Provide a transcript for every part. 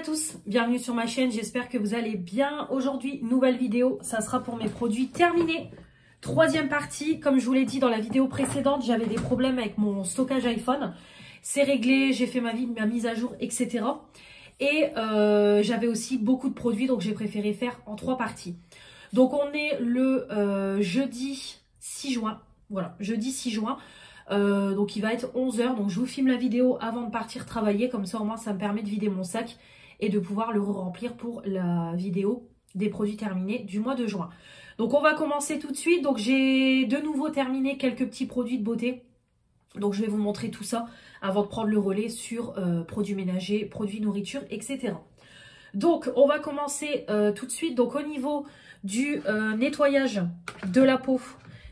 tous, bienvenue sur ma chaîne, j'espère que vous allez bien. Aujourd'hui, nouvelle vidéo, ça sera pour mes produits terminés. Troisième partie, comme je vous l'ai dit dans la vidéo précédente, j'avais des problèmes avec mon stockage iPhone. C'est réglé, j'ai fait ma mise à jour, etc. Et j'avais aussi beaucoup de produits, donc j'ai préféré faire en 3 parties. Donc on est le jeudi 6 juin, voilà, jeudi 6 juin. Donc il va être 11 h, donc je vous filme la vidéo avant de partir travailler, comme ça au moins ça me permet de vider mon sac et de pouvoir le remplir pour la vidéo des produits terminés du mois de juin. Donc on va commencer tout de suite. Donc j'ai de nouveau terminé quelques petits produits de beauté, donc je vais vous montrer tout ça avant de prendre le relais sur produits ménagers, produits nourriture, etc. Donc on va commencer tout de suite. Donc au niveau du nettoyage de la peau,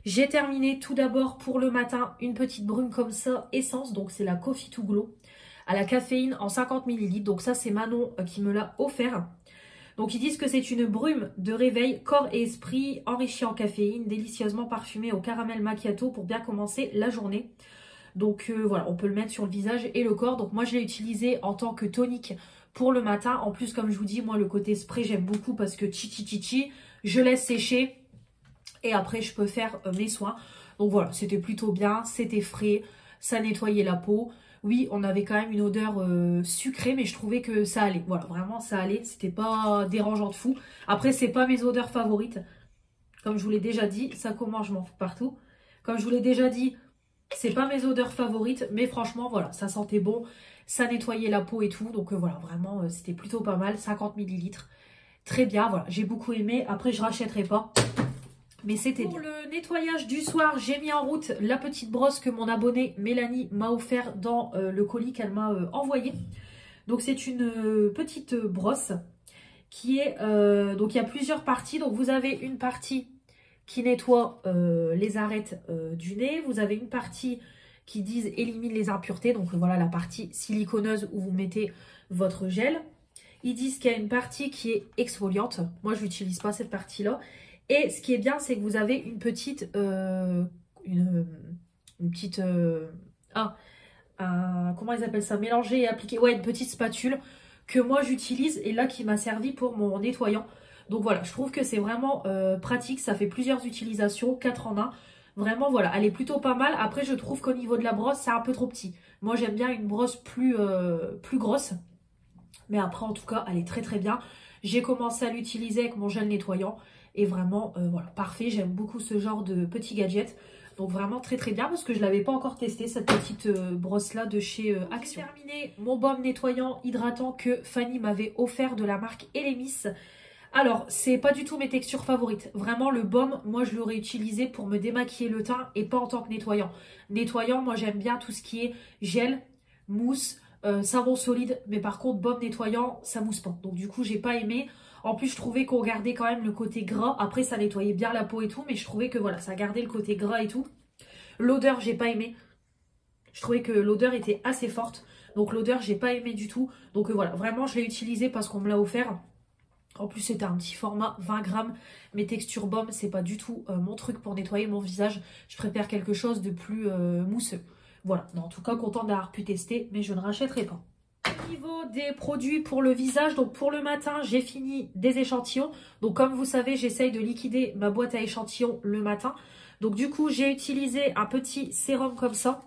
j'ai terminé tout d'abord pour le matin une petite brume comme ça, essence, donc c'est la Coffee to Glow à la caféine en 50 ml. Donc ça c'est Manon qui me l'a offert. Donc ils disent que c'est une brume de réveil corps et esprit enrichie en caféine, délicieusement parfumée au caramel macchiato pour bien commencer la journée. Donc voilà, on peut le mettre sur le visage et le corps. Donc moi je l'ai utilisé en tant que tonique pour le matin. En plus comme je vous dis, moi le côté spray j'aime beaucoup parce que chi, je laisse sécher. Et après, je peux faire mes soins. Donc voilà, c'était plutôt bien. C'était frais. Ça nettoyait la peau. Oui, on avait quand même une odeur sucrée, mais je trouvais que ça allait. Voilà, vraiment, ça allait. C'était pas dérangeant de fou. Après, c'est pas mes odeurs favorites. Comme je vous l'ai déjà dit, ça comment je m'en fous partout. Comme je vous l'ai déjà dit, c'est pas mes odeurs favorites. Mais franchement, voilà, ça sentait bon. Ça nettoyait la peau et tout. Donc voilà, vraiment, c'était plutôt pas mal. 50 ml. Très bien, voilà. J'ai beaucoup aimé. Après, je rachèterai pas. Mais c'était pour le nettoyage du soir, j'ai mis en route la petite brosse que mon abonnée Mélanie m'a offert dans le colis qu'elle m'a envoyé. Donc c'est une petite brosse qui est... donc il y a plusieurs parties. Donc vous avez une partie qui nettoie les arêtes du nez. Vous avez une partie qui disent élimine les impuretés. Donc voilà la partie siliconeuse où vous mettez votre gel. Ils disent qu'il y a une partie qui est exfoliante. Moi je n'utilise pas cette partie-là. Et ce qui est bien, c'est que vous avez une petite, comment ils appellent ça, mélanger et appliquer, ouais, une petite spatule que moi j'utilise et là qui m'a servi pour mon nettoyant. Donc voilà, je trouve que c'est vraiment pratique, ça fait plusieurs utilisations, 4 en 1. Vraiment voilà, elle est plutôt pas mal. Après je trouve qu'au niveau de la brosse, c'est un peu trop petit. Moi j'aime bien une brosse plus grosse. Mais après en tout cas, elle est très très bien. J'ai commencé à l'utiliser avec mon gel nettoyant. Et vraiment, voilà, parfait. J'aime beaucoup ce genre de petits gadgets. Donc vraiment très très bien parce que je ne l'avais pas encore testé, cette petite brosse-là de chez Action. J'ai terminé mon baume nettoyant hydratant que Fanny m'avait offert de la marque Elemis. Alors, c'est pas du tout mes textures favorites. Vraiment, le baume, moi, je l'aurais utilisé pour me démaquiller le teint et pas en tant que nettoyant. Nettoyant, moi, j'aime bien tout ce qui est gel, mousse, savon solide. Mais par contre, baume nettoyant, ça mousse pas. Donc du coup, j'ai pas aimé. En plus, je trouvais qu'on gardait quand même le côté gras. Après, ça nettoyait bien la peau et tout. Mais je trouvais que voilà, ça gardait le côté gras et tout. L'odeur, j'ai pas aimé. Je trouvais que l'odeur était assez forte. Donc l'odeur, j'ai pas aimé du tout. Donc voilà, vraiment, je l'ai utilisé parce qu'on me l'a offert. En plus, c'était un petit format 20 grammes. Mais texture baume, c'est pas du tout mon truc pour nettoyer mon visage. Je préfère quelque chose de plus mousseux. Voilà, non, en tout cas, contente d'avoir pu tester. Mais je ne rachèterai pas. Au niveau des produits pour le visage, donc pour le matin, j'ai fini des échantillons. Donc comme vous savez, j'essaye de liquider ma boîte à échantillons le matin. Donc du coup, j'ai utilisé un petit sérum comme ça,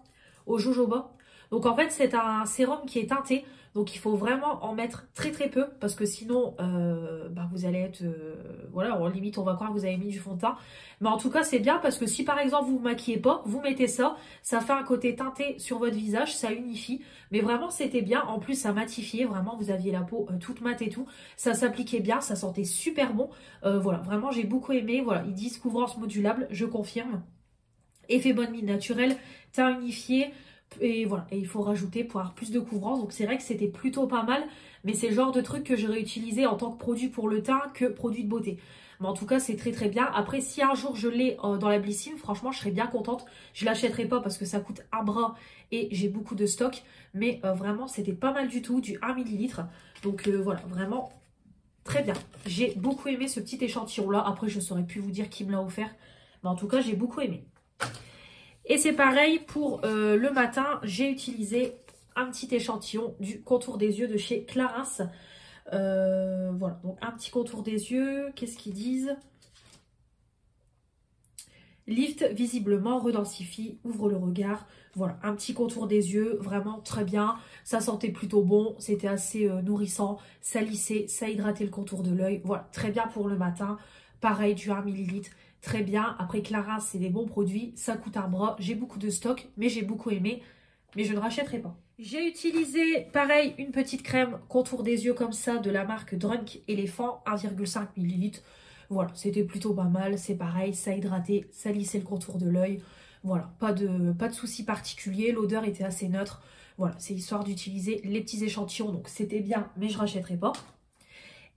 au jojoba. Donc en fait, c'est un sérum qui est teinté. Donc il faut vraiment en mettre très très peu parce que sinon, vous allez être... voilà, en limite, on va croire que vous avez mis du fond de teint. Mais en tout cas, c'est bien parce que si par exemple, vous ne vous maquillez pas, vous mettez ça. Ça fait un côté teinté sur votre visage, ça unifie. Mais vraiment, c'était bien. En plus, ça matifiait. Vraiment, vous aviez la peau toute mate et tout. Ça s'appliquait bien, ça sentait super bon. Voilà, vraiment, j'ai beaucoup aimé. Voilà, ils disent couvrance modulable, je confirme. Effet bonne mine naturelle, teint unifié. Et voilà, et il faut rajouter pour avoir plus de couvrance. Donc c'est vrai que c'était plutôt pas mal. Mais c'est le genre de truc que j'aurais utilisé en tant que produit pour le teint que produit de beauté. Mais en tout cas, c'est très très bien. Après, si un jour je l'ai dans la Blyssine, franchement, je serais bien contente. Je l'achèterai pas parce que ça coûte un bras et j'ai beaucoup de stock. Mais vraiment, c'était pas mal du tout, du 1 ml. Donc voilà, vraiment très bien. J'ai beaucoup aimé ce petit échantillon-là. Après, je saurais plus vous dire qui me l'a offert. Mais en tout cas, j'ai beaucoup aimé. Et c'est pareil pour le matin, j'ai utilisé un petit échantillon du contour des yeux de chez Clarins. Voilà, donc un petit contour des yeux. Qu'est-ce qu'ils disent? Lift visiblement, redensifie, ouvre le regard. Voilà, un petit contour des yeux, vraiment très bien. Ça sentait plutôt bon, c'était assez nourrissant. Ça lissait, ça hydratait le contour de l'œil. Voilà, très bien pour le matin. Pareil, du 1 ml, très bien. Après, Clarins, c'est des bons produits. Ça coûte un bras. J'ai beaucoup de stock, mais j'ai beaucoup aimé. Mais je ne rachèterai pas. J'ai utilisé, pareil, une petite crème contour des yeux comme ça de la marque Drunk Elephant, 1,5 ml. Voilà, c'était plutôt pas mal, c'est pareil, ça hydratait, ça lissait le contour de l'œil. Voilà, pas de souci particulier, l'odeur était assez neutre. Voilà, c'est histoire d'utiliser les petits échantillons, donc c'était bien, mais je rachèterai pas.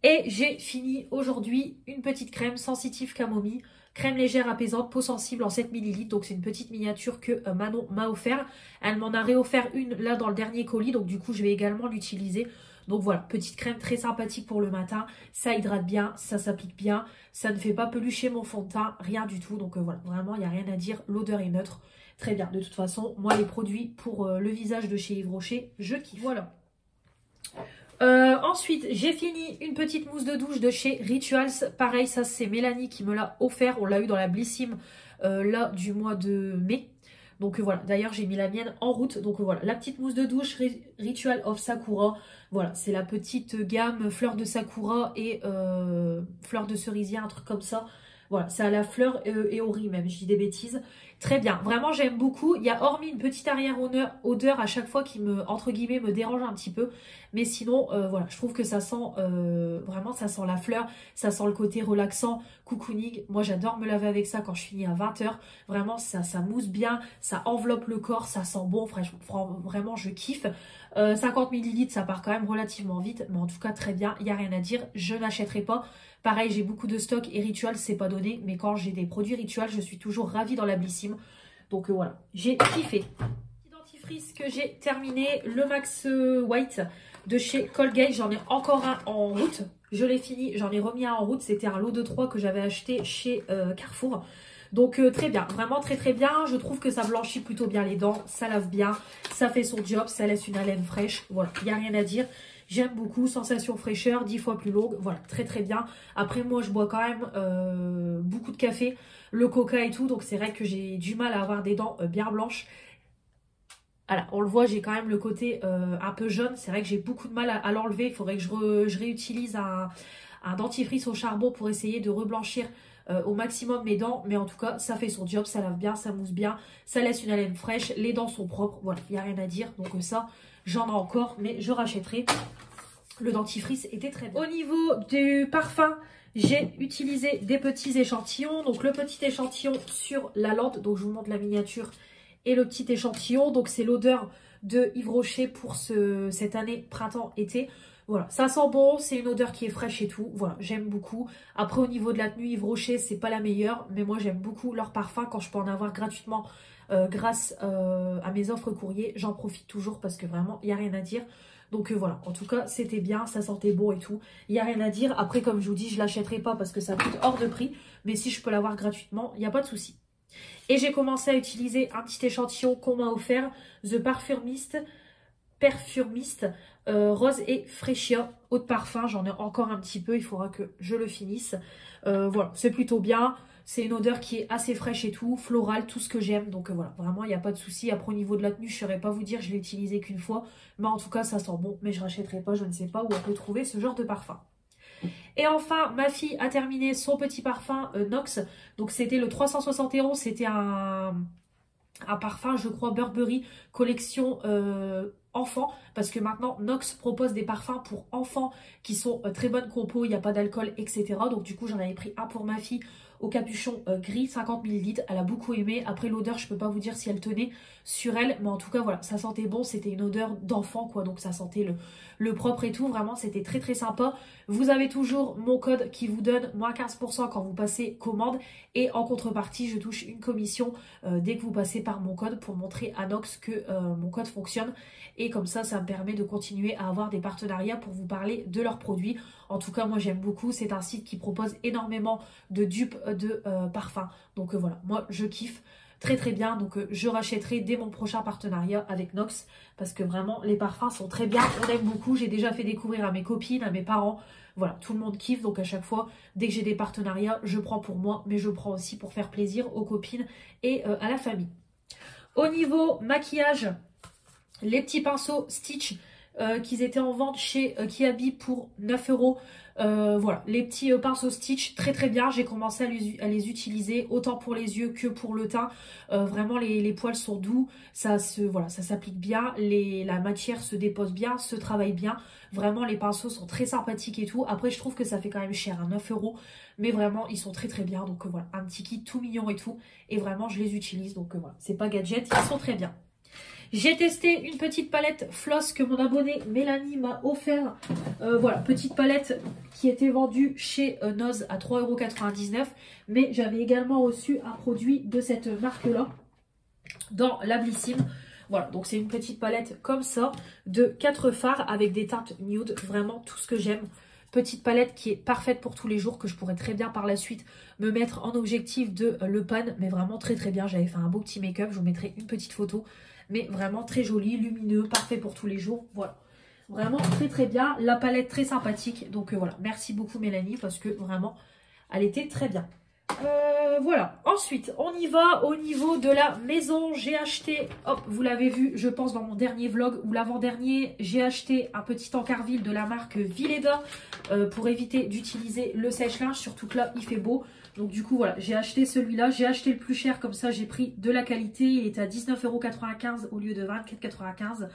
Et j'ai fini aujourd'hui une petite crème sensitive camomille, crème légère apaisante, peau sensible en 7 ml. Donc c'est une petite miniature que Manon m'a offert. Elle m'en a réoffert une là dans le dernier colis, donc du coup je vais également l'utiliser. Donc voilà, petite crème très sympathique pour le matin, ça hydrate bien, ça s'applique bien, ça ne fait pas pelucher mon fond de teint, rien du tout. Donc voilà, vraiment il n'y a rien à dire, l'odeur est neutre, très bien. De toute façon, moi les produits pour le visage de chez Yves Rocher, je kiffe. Voilà. Ensuite, j'ai fini une petite mousse de douche de chez Rituals. Pareil, ça c'est Mélanie qui me l'a offert. On l'a eu dans la Blissim là du mois de mai. Donc voilà, d'ailleurs j'ai mis la mienne en route. Donc voilà, la petite mousse de douche Ritual of Sakura. Voilà, c'est la petite gamme fleur de Sakura et fleur de cerisier, un truc comme ça. Voilà, c'est à la fleur et au riz même, je dis des bêtises. Très bien, vraiment j'aime beaucoup. Il y a hormis une petite arrière-odeur à chaque fois qui me, entre guillemets, me dérange un petit peu. Mais sinon, voilà, je trouve que ça sent, vraiment ça sent la fleur, ça sent le côté relaxant, cocooning. Moi j'adore me laver avec ça quand je finis à 20 h. Vraiment ça mousse bien, ça enveloppe le corps, ça sent bon, vraiment je kiffe. 50 ml, ça part quand même relativement vite, mais en tout cas très bien, il n'y a rien à dire, je n'achèterai pas. Pareil, j'ai beaucoup de stock et Ritual, c'est pas donné, mais quand j'ai des produits Ritual, je suis toujours ravie dans la Blissim. Donc voilà, j'ai kiffé. Petit dentifrice que j'ai terminé, le Max White de chez Colgate, j'en ai encore un en route. Je l'ai fini, j'en ai remis un en route, c'était un lot de 3 que j'avais acheté chez Carrefour. Donc très bien, vraiment très bien. Je trouve que ça blanchit plutôt bien les dents, ça lave bien, ça fait son job, ça laisse une haleine fraîche. Voilà, il n'y a rien à dire. J'aime beaucoup, sensation fraîcheur, 10 fois plus longue. Voilà, très bien. Après moi je bois quand même beaucoup de café, le coca et tout. Donc c'est vrai que j'ai du mal à avoir des dents bien blanches. Voilà, on le voit, j'ai quand même le côté un peu jaune. C'est vrai que j'ai beaucoup de mal à l'enlever. Il faudrait que je réutilise un dentifrice au charbon pour essayer de reblanchir au maximum mes dents. Mais en tout cas, ça fait son job, ça lave bien, ça mousse bien, ça laisse une haleine fraîche, les dents sont propres. Voilà, il n'y a rien à dire. Donc ça, j'en ai encore, mais je rachèterai. Le dentifrice était très bien. Au niveau du parfum, j'ai utilisé des petits échantillons. Donc le petit échantillon sur la lampe, donc je vous montre la miniature et le petit échantillon. Donc c'est l'odeur de Yves Rocher pour cette année printemps-été. Voilà, ça sent bon, c'est une odeur qui est fraîche et tout. Voilà, j'aime beaucoup. Après au niveau de la tenue, Yves Rocher, c'est pas la meilleure, mais moi j'aime beaucoup leur parfum quand je peux en avoir gratuitement grâce à mes offres courrier. J'en profite toujours parce que vraiment, il n'y a rien à dire. Donc voilà, en tout cas, c'était bien, ça sentait bon et tout. Il n'y a rien à dire. Après, comme je vous dis, je ne l'achèterai pas parce que ça coûte hors de prix. Mais si je peux l'avoir gratuitement, il n'y a pas de souci. Et j'ai commencé à utiliser un petit échantillon qu'on m'a offert, The Perfumist Rose et Freschia, eau de parfum. J'en ai encore un petit peu, il faudra que je le finisse. Voilà, c'est plutôt bien. C'est une odeur qui est assez fraîche et tout, florale, tout ce que j'aime. Donc voilà, vraiment, il n'y a pas de souci. Après, au niveau de la tenue, je ne saurais pas vous dire, je l'ai utilisé qu'une fois. Mais en tout cas, ça sent bon. Mais je ne rachèterai pas, je ne sais pas où on peut trouver ce genre de parfum. Et enfin, ma fille a terminé son petit parfum Nox. Donc c'était le 371, c'était un parfum, je crois, Burberry, collection enfants, parce que maintenant Nox propose des parfums pour enfants qui sont très bonne compo, il n'y a pas d'alcool, etc. Donc du coup j'en avais pris un pour ma fille au capuchon gris, 50 ml. Elle a beaucoup aimé. Après l'odeur, je peux pas vous dire si elle tenait sur elle, mais en tout cas voilà, ça sentait bon, c'était une odeur d'enfant quoi, donc ça sentait le propre et tout, vraiment c'était très sympa. Vous avez toujours mon code qui vous donne moins 15% quand vous passez commande, et en contrepartie je touche une commission dès que vous passez par mon code pour montrer à Nox que mon code fonctionne, et comme ça me permet de continuer à avoir des partenariats pour vous parler de leurs produits. En tout cas moi j'aime beaucoup, c'est un site qui propose énormément de dupes de parfums, donc voilà, moi je kiffe. très très bien. Donc je rachèterai dès mon prochain partenariat avec Nox parce que vraiment les parfums sont très bien, on aime beaucoup. J'ai déjà fait découvrir à mes copines, à mes parents, voilà, tout le monde kiffe. Donc à chaque fois, dès que j'ai des partenariats, je prends pour moi, mais je prends aussi pour faire plaisir aux copines et à la famille. Au niveau maquillage, les petits pinceaux Stitch qu'ils étaient en vente chez Kiabi pour 9 €. Voilà, les petits pinceaux Stitch, très très bien. J'ai commencé à les utiliser autant pour les yeux que pour le teint. Vraiment, les poils sont doux, voilà, ça s'applique bien, la matière se dépose bien, se travaille bien. Vraiment, les pinceaux sont très sympathiques et tout. Après, je trouve que ça fait quand même cher, hein, 9 €. Mais vraiment, ils sont très très bien. Donc voilà, un petit kit tout mignon et tout. Et vraiment, je les utilise. Donc voilà, c'est pas gadget, ils sont très bien. J'ai testé une petite palette Floss que mon abonnée Mélanie m'a offert. Voilà, petite palette qui était vendue chez Noz à 3,99 €. Mais j'avais également reçu un produit de cette marque-là dans la Blissim. Voilà, donc c'est une petite palette comme ça de 4 fards avec des teintes nude. Vraiment tout ce que j'aime. Petite palette qui est parfaite pour tous les jours, que je pourrais très bien par la suite me mettre en objectif de Le Pan. Mais vraiment très très bien, j'avais fait un beau petit make-up, je vous mettrai une petite photo. Mais vraiment très joli, lumineux, parfait pour tous les jours. Voilà, vraiment très très bien. La palette très sympathique. Donc voilà, merci beaucoup Mélanie parce que vraiment, elle était très bien. Voilà, ensuite on y va au niveau de la maison. J'ai acheté, hop, vous l'avez vu je pense dans mon dernier vlog ou l'avant-dernier, j'ai acheté un petit Tancarville de la marque Villeda pour éviter d'utiliser le sèche-linge, surtout que là il fait beau. Donc du coup voilà, j'ai acheté celui-là, j'ai acheté le plus cher, comme ça j'ai pris de la qualité. Il est à 19,95 € au lieu de 24,95 €.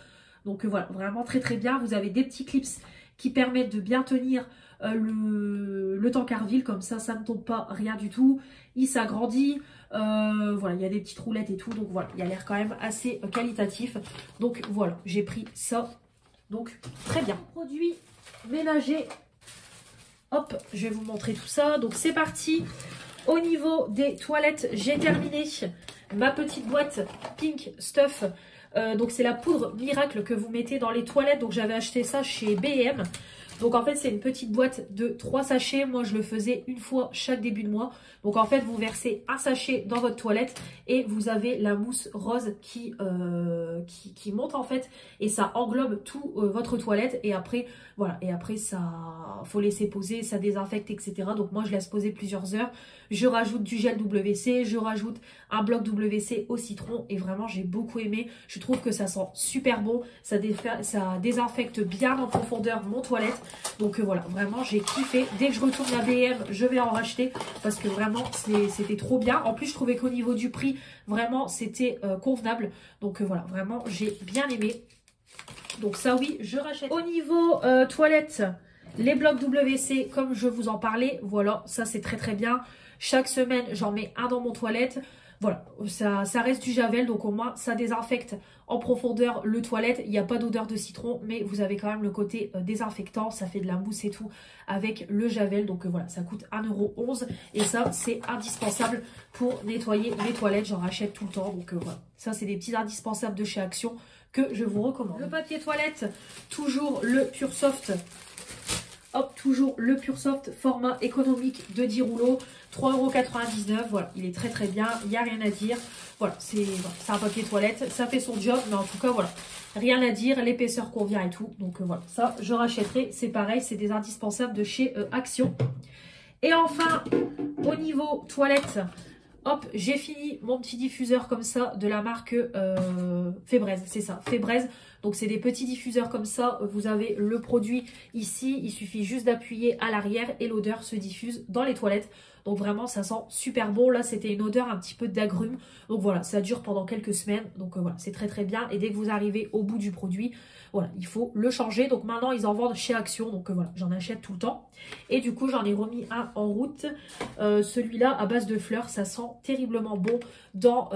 Donc voilà, vraiment très très bien. Vous avez des petits clips qui permettent de bien tenir le Tancarville, comme ça ne tombe pas, rien du tout. Il s'agrandit, voilà, il y a des petites roulettes et tout. Donc voilà, il a l'air quand même assez qualitatif. Donc voilà, j'ai pris ça. Donc très bien. Produit ménager. Hop, je vais vous montrer tout ça. Donc c'est parti. Au niveau des toilettes, j'ai terminé ma petite boîte Pink Stuff. Donc c'est la poudre miracle que vous mettez dans les toilettes. Donc j'avais acheté ça chez B&M. Donc en fait c'est une petite boîte de 3 sachets. Moi je le faisais une fois chaque début de mois. Donc en fait vous versez un sachet dans votre toilette et vous avez la mousse rose qui monte en fait. Et ça englobe tout votre toilette. Et après voilà, et après ça faut laisser poser, ça désinfecte etc. Donc moi je laisse poser plusieurs heures. Je rajoute du gel WC, je rajoute un bloc WC au citron. Et vraiment j'ai beaucoup aimé. Je trouve que ça sent super bon. Ça désinfecte bien en profondeur mon toilette. Donc voilà, vraiment j'ai kiffé. Dès que je retourne à B&M, je vais en racheter parce que vraiment c'était trop bien. En plus je trouvais qu'au niveau du prix, vraiment c'était convenable. Donc voilà, vraiment j'ai bien aimé. Donc ça oui, je rachète. Au niveau toilette, les blocs WC comme je vous en parlais, voilà, ça c'est très très bien. Chaque semaine j'en mets un dans mon toilette. Voilà, ça reste du javel, donc au moins ça désinfecte en profondeur le toilette. Il n'y a pas d'odeur de citron, mais vous avez quand même le côté désinfectant. Ça fait de la mousse et tout avec le javel. Donc voilà, ça coûte 1,11 € et ça c'est indispensable pour nettoyer les toilettes. J'en rachète tout le temps, donc voilà. Ça c'est des petits indispensables de chez Action que je vous recommande. Le papier toilette, toujours le Pure Soft. Hop, toujours le Pure Soft format économique de 10 rouleaux, 3,99 €. Voilà, il est très très bien, il n'y a rien à dire. Voilà, c'est un papier toilette, ça fait son job, mais en tout cas, voilà, rien à dire, l'épaisseur convient et tout. Donc voilà, ça, je rachèterai, c'est pareil, c'est des indispensables de chez Action. Et enfin, au niveau toilette, hop, j'ai fini mon petit diffuseur comme ça de la marque Febreze, c'est ça, Febreze. Donc c'est des petits diffuseurs comme ça, vous avez le produit ici, il suffit juste d'appuyer à l'arrière et l'odeur se diffuse dans les toilettes. Donc vraiment ça sent super bon, là c'était une odeur un petit peu d'agrumes. Donc voilà, ça dure pendant quelques semaines, donc voilà, c'est très très bien. Et dès que vous arrivez au bout du produit, voilà, il faut le changer. Donc maintenant ils en vendent chez Action, donc voilà, j'en achète tout le temps. Et du coup j'en ai remis un en route, celui-là à base de fleurs, ça sent terriblement bon dans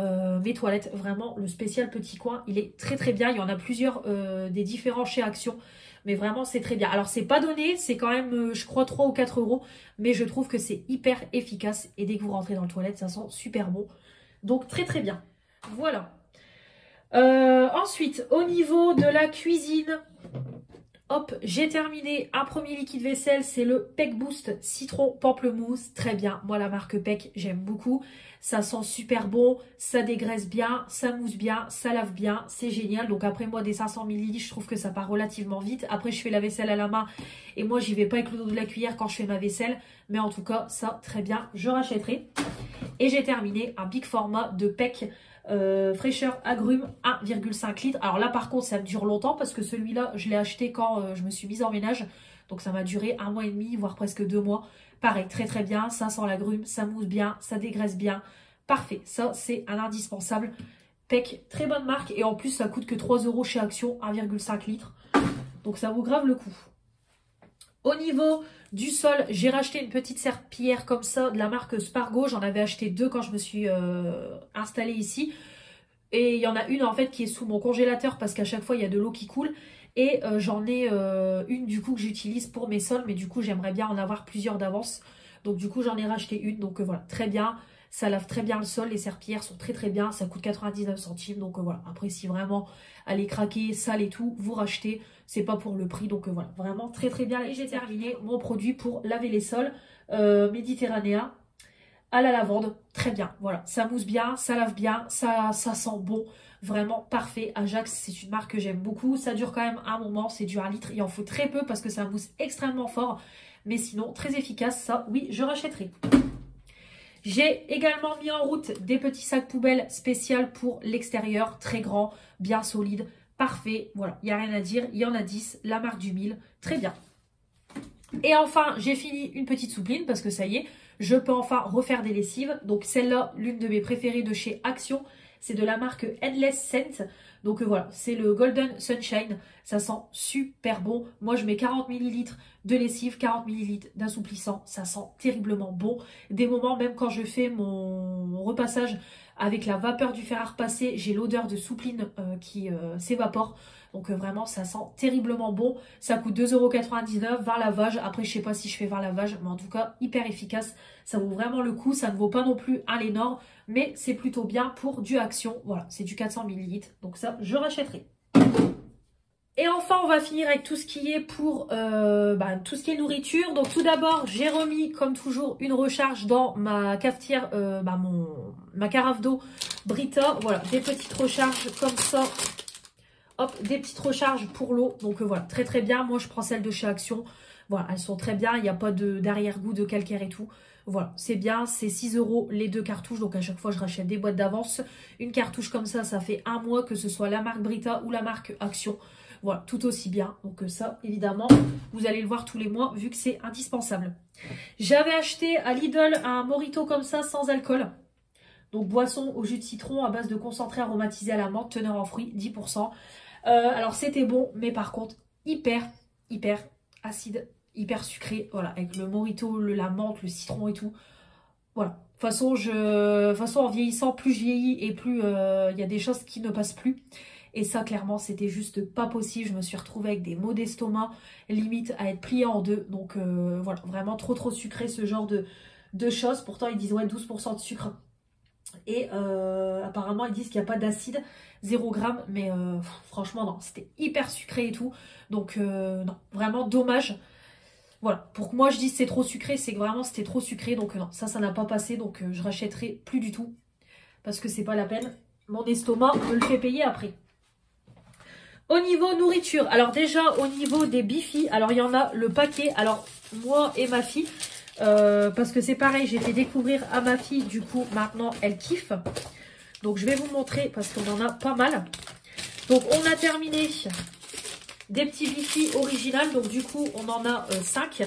mes toilettes. Vraiment le spécial petit coin, il est très très bien, il y en a plusieurs des différents chez Action. Mais vraiment, c'est très bien. Alors, c'est pas donné. C'est quand même, je crois, 3 ou 4 €. Mais je trouve que c'est hyper efficace. Et dès que vous rentrez dans le toilette, ça sent super bon. Donc, très, très bien. Voilà. Ensuite, au niveau de la cuisine, Hop, j'ai terminé un premier liquide vaisselle, c'est le Peck Boost Citron Pamplemousse. Très bien, moi la marque Peck, j'aime beaucoup. Ça sent super bon, ça dégraisse bien, ça mousse bien, ça lave bien, c'est génial. Donc après moi des 500 ml, je trouve que ça part relativement vite. Après je fais la vaisselle à la main et moi j'y vais pas avec le dos de la cuillère quand je fais ma vaisselle. Mais en tout cas, ça très bien, je rachèterai. Et j'ai terminé un big format de Peck. Fraîcheur agrumes 1,5 litres. Alors là par contre ça me dure longtemps parce que celui-là je l'ai acheté quand je me suis mise en ménage. Donc ça m'a duré 1 mois et demi voire presque 2 mois. Pareil très très bien, ça sent l'agrume, ça mousse bien, ça dégraisse bien. Parfait, ça c'est un indispensable. Peck, très bonne marque et en plus ça coûte que 3 € chez Action, 1,5 litres. Donc ça vaut grave le coup. Au niveau du sol, j'ai racheté une petite serpillière comme ça de la marque Spargo. J'en avais acheté 2 quand je me suis installée ici. Et il y en a une en fait qui est sous mon congélateur parce qu'à chaque fois il y a de l'eau qui coule. Et j'en ai une du coup que j'utilise pour mes sols. Mais du coup j'aimerais bien en avoir plusieurs d'avance. Donc du coup j'en ai racheté une. Donc voilà, très bien. Ça lave très bien le sol. Les serpillères sont très très bien. Ça coûte 99 centimes. Donc voilà, après si vraiment elle est craquée, sale et tout, vous rachetez. C'est pas pour le prix, donc voilà, vraiment très très bien. Et j'ai terminé mon produit pour laver les sols méditerranéen à la lavande. Très bien, voilà, ça mousse bien, ça lave bien, ça sent bon. Vraiment parfait. Ajax, c'est une marque que j'aime beaucoup. Ça dure quand même un moment, c'est du 1 litre. Il en faut très peu parce que ça mousse extrêmement fort. Mais sinon, très efficace, ça, oui, je rachèterai. J'ai également mis en route des petits sacs poubelles spéciaux pour l'extérieur, très grands, bien solides. Parfait, voilà, il n'y a rien à dire, il y en a 10, la marque du 1000, très bien. Et enfin, j'ai fini une petite soupline parce que ça y est, je peux enfin refaire des lessives. Donc celle-là, l'une de mes préférées de chez Action, c'est de la marque Endless Scent. Donc voilà, c'est le Golden Sunshine, ça sent super bon. Moi, je mets 40 ml de lessive, 40 ml d'assouplissant, ça sent terriblement bon. Des moments, même quand je fais mon repassage avec la vapeur du fer à repasser, j'ai l'odeur de soupline qui s'évapore. Donc vraiment, ça sent terriblement bon. Ça coûte 2,99 €, 20 lavages. Après, je sais pas si je fais 20 lavages, mais en tout cas, hyper efficace. Ça vaut vraiment le coup. Ça ne vaut pas non plus un Lénore, mais c'est plutôt bien pour du Action. Voilà, c'est du 400 ml. Donc ça, je rachèterai. Et enfin, on va finir avec tout ce qui est pour tout ce qui est nourriture. Donc tout d'abord, j'ai remis comme toujours une recharge dans ma cafetière, ma carafe d'eau Brita. Voilà, des petites recharges comme ça. Hop, des petites recharges pour l'eau. Donc voilà, très très bien. Moi, je prends celle de chez Action. Voilà, elles sont très bien. Il n'y a pas d'arrière-goût de calcaire et tout. Voilà, c'est bien. C'est 6 € les 2 cartouches. Donc à chaque fois, je rachète des boîtes d'avance. Une cartouche comme ça fait 1 mois, que ce soit la marque Brita ou la marque Action. Voilà, tout aussi bien. Donc ça, évidemment, vous allez le voir tous les mois vu que c'est indispensable. J'avais acheté à Lidl un Morito comme ça, sans alcool. Donc boisson au jus de citron à base de concentré aromatisé à la menthe, teneur en fruits, 10%. Alors c'était bon, mais par contre, hyper acide, hyper sucré. Voilà, avec le Morito, la menthe, le citron et tout. Voilà. De toute façon, en vieillissant, plus je vieillis et plus il y a des choses qui ne passent plus. Et ça, clairement, c'était juste pas possible. Je me suis retrouvée avec des maux d'estomac, limite à être pliée en deux. Donc voilà, vraiment trop sucré ce genre de choses. Pourtant, ils disent ouais 12% de sucre. Et apparemment, ils disent qu'il n'y a pas d'acide, 0 g. Mais franchement, non, c'était hyper sucré et tout. Donc non, vraiment dommage. Voilà, pour que moi je dise c'est trop sucré, c'est que vraiment c'était trop sucré. Donc non, ça n'a pas passé. Donc je rachèterai plus du tout. Parce que c'est pas la peine. Mon estomac me le fait payer après. Au niveau nourriture, alors déjà au niveau des bifis, alors il y en a le paquet, alors moi et ma fille, parce que c'est pareil, j'ai fait découvrir à ma fille, du coup maintenant elle kiffe. Donc je vais vous montrer parce qu'on en a pas mal. Donc on a terminé des petits bifis originales, donc du coup on en a 5.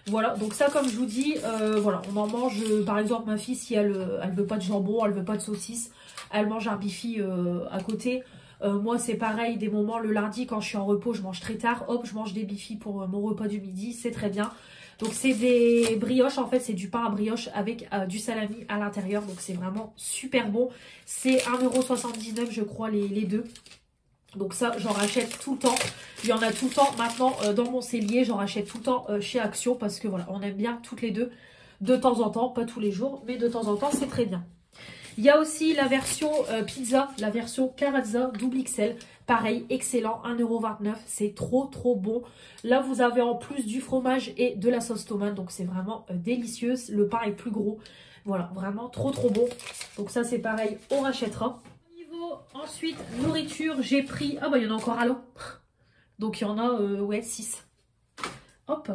Voilà, donc ça comme je vous dis, voilà, on en mange, par exemple ma fille si elle veut pas de jambon, elle veut pas de saucisse, elle mange un bifi à côté. Moi c'est pareil, des moments le lundi quand je suis en repos, je mange très tard, hop je mange des bifis pour mon repas du midi, c'est très bien. Donc c'est des brioches, en fait c'est du pain à brioche avec du salami à l'intérieur, donc c'est vraiment super bon. C'est 1,79 € je crois les deux. Donc ça j'en rachète tout le temps, il y en a tout le temps maintenant dans mon cellier, j'en rachète tout le temps chez Action parce que voilà, on aime bien toutes les deux, de temps en temps, pas tous les jours, mais de temps en temps c'est très bien. Il y a aussi la version pizza, la version Carazza double XL. Pareil, excellent, 1,29 €, c'est trop bon. Là, vous avez en plus du fromage et de la sauce tomate, donc c'est vraiment délicieux. Le pain est plus gros, voilà, vraiment trop bon. Donc ça, c'est pareil, on rachètera. Au niveau, ensuite, nourriture, j'ai pris... Ah bah, il y en a encore à l'eau. Donc il y en a, ouais, 6. Hop.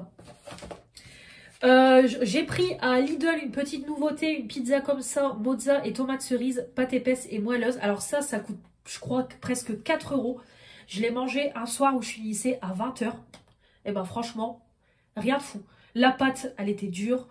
J'ai pris à Lidl une petite nouveauté, une pizza comme ça, mozza et tomate cerise, pâte épaisse et moelleuse. Alors ça coûte, je crois, presque 4 €. Je l'ai mangé un soir où je finissais à 20 h. Et ben franchement, rien de fou. La pâte, elle était dure.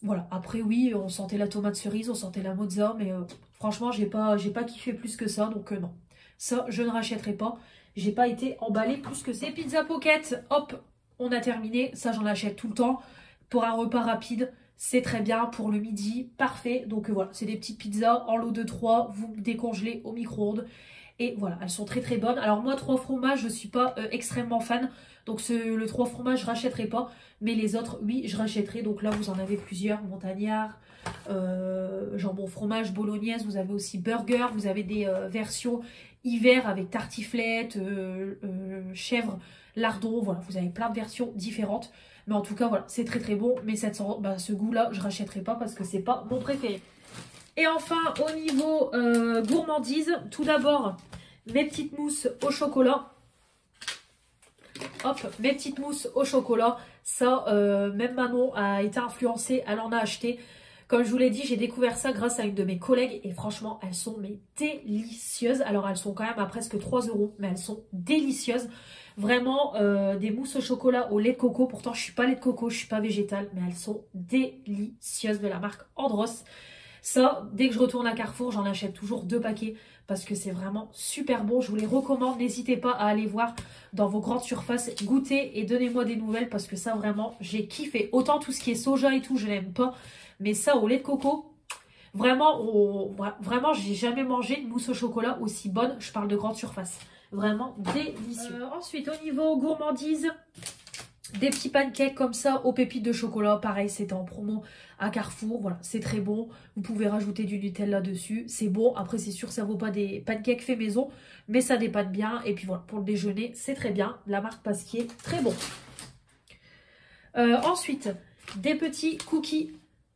Voilà, après oui, on sentait la tomate cerise, on sentait la mozza, mais franchement, j'ai pas kiffé plus que ça, donc non. Ça, je ne rachèterai pas. J'ai pas été emballée plus que ça. Pizza Pocket, hop, on a terminé. Ça, j'en achète tout le temps. Pour un repas rapide, c'est très bien. Pour le midi, parfait. Donc voilà, c'est des petites pizzas en lot de 3. Vous décongelez au micro-ondes. Et voilà, elles sont très bonnes. Alors moi, 3 fromages, je suis pas extrêmement fan. Donc le 3 fromages, je rachèterai pas. Mais les autres, oui, je rachèterai. Donc là, vous en avez plusieurs. Montagnard, jambon fromage, bolognaise. Vous avez aussi burger. Vous avez des versions hiver avec tartiflette, chèvre, lardon. Voilà, vous avez plein de versions différentes. Mais en tout cas, voilà, c'est très bon. Mais 700 €, bah, ce goût-là, je rachèterai pas parce que c'est pas mon préféré. Et enfin, au niveau gourmandise, tout d'abord, mes petites mousses au chocolat. Hop, mes petites mousses au chocolat. Ça, même Manon a été influencée, elle en a acheté. Comme je vous l'ai dit, j'ai découvert ça grâce à une de mes collègues. Et franchement, elles sont mais délicieuses. Alors, elles sont quand même à presque 3 €, mais elles sont délicieuses. Vraiment, des mousses au chocolat au lait de coco. Pourtant, je suis pas lait de coco, je suis pas végétale. Mais elles sont délicieuses de la marque Andros. Ça, dès que je retourne à Carrefour, j'en achète toujours 2 paquets parce que c'est vraiment super bon. Je vous les recommande. N'hésitez pas à aller voir dans vos grandes surfaces, goûter et donnez-moi des nouvelles parce que ça, vraiment, j'ai kiffé. Autant tout ce qui est soja et tout, je n'aime pas. Mais ça, au lait de coco, vraiment, vraiment, j'ai jamais mangé une mousse au chocolat aussi bonne. Je parle de grande surface. Vraiment délicieux. Ensuite, au niveau gourmandise, des petits pancakes comme ça aux pépites de chocolat. Pareil, c'était en promo à Carrefour. Voilà, c'est très bon. Vous pouvez rajouter du Nutella dessus. C'est bon. Après, c'est sûr, ça vaut pas des pancakes faits maison. Mais ça dépanne bien. Et puis voilà, pour le déjeuner, c'est très bien. La marque Pasquier, très bon. Ensuite, des petits cookies.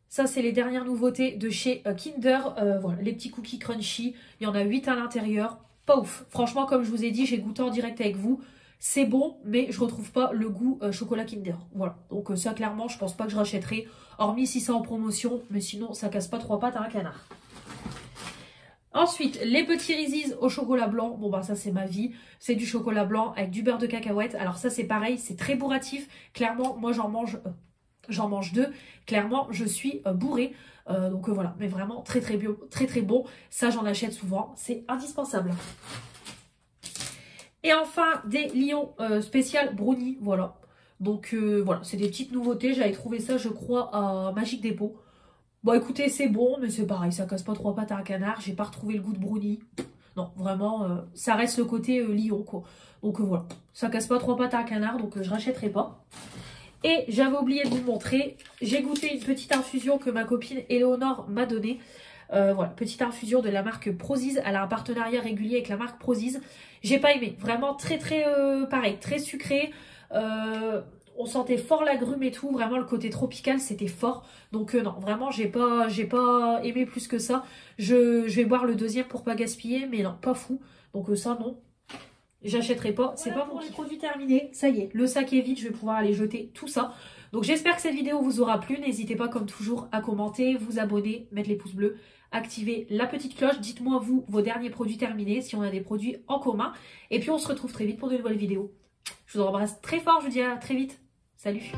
Ça, c'est les dernières nouveautés de chez Kinder. Voilà, les petits cookies crunchy. Il y en a 8 à l'intérieur. Pas ouf. Franchement, comme je vous ai dit, j'ai goûté en direct avec vous. C'est bon, mais je retrouve pas le goût chocolat Kinder. Voilà. Donc ça, clairement, je pense pas que je rachèterai. Hormis si c'est en promotion. Mais sinon, ça casse pas 3 pattes à un canard. Ensuite, les petits Reese's au chocolat blanc. Bon, bah ça, c'est ma vie. C'est du chocolat blanc avec du beurre de cacahuète. Alors ça, c'est pareil. C'est très bourratif. Clairement, moi, j'en mange 2. Clairement, je suis bourrée. Donc voilà, mais vraiment très bio, très bon. Ça, j'en achète souvent, c'est indispensable. Et enfin, des Lions spécial brownie, voilà. Donc voilà, c'est des petites nouveautés. J'avais trouvé ça, je crois, à Magic Dépôt. Bon, écoutez, c'est bon, mais c'est pareil, ça casse pas 3 pattes à un canard. J'ai pas retrouvé le goût de brownie. Non, vraiment, ça reste le côté Lion, quoi. Donc voilà, ça casse pas 3 pattes à un canard, donc je rachèterai pas. Et j'avais oublié de vous montrer, j'ai goûté une petite infusion que ma copine Éléonore m'a donnée. Voilà, petite infusion de la marque Prozis. Elle a un partenariat régulier avec la marque Prozis. J'ai pas aimé, vraiment très pareil, très sucré. On sentait fort l'agrume et tout, vraiment le côté tropical c'était fort. Donc non, vraiment j'ai pas aimé plus que ça. Je vais boire le deuxième pour pas gaspiller, mais non, pas fou. Donc ça non. J'achèterai pas, c'est pas pour les produits terminés. Ça y est, le sac est vide, je vais pouvoir aller jeter tout ça. Donc j'espère que cette vidéo vous aura plu. N'hésitez pas comme toujours à commenter, vous abonner, mettre les pouces bleus, activer la petite cloche. Dites-moi vous vos derniers produits terminés, si on a des produits en commun. Et puis on se retrouve très vite pour de nouvelles vidéos. Je vous embrasse très fort, je vous dis à très vite. Salut!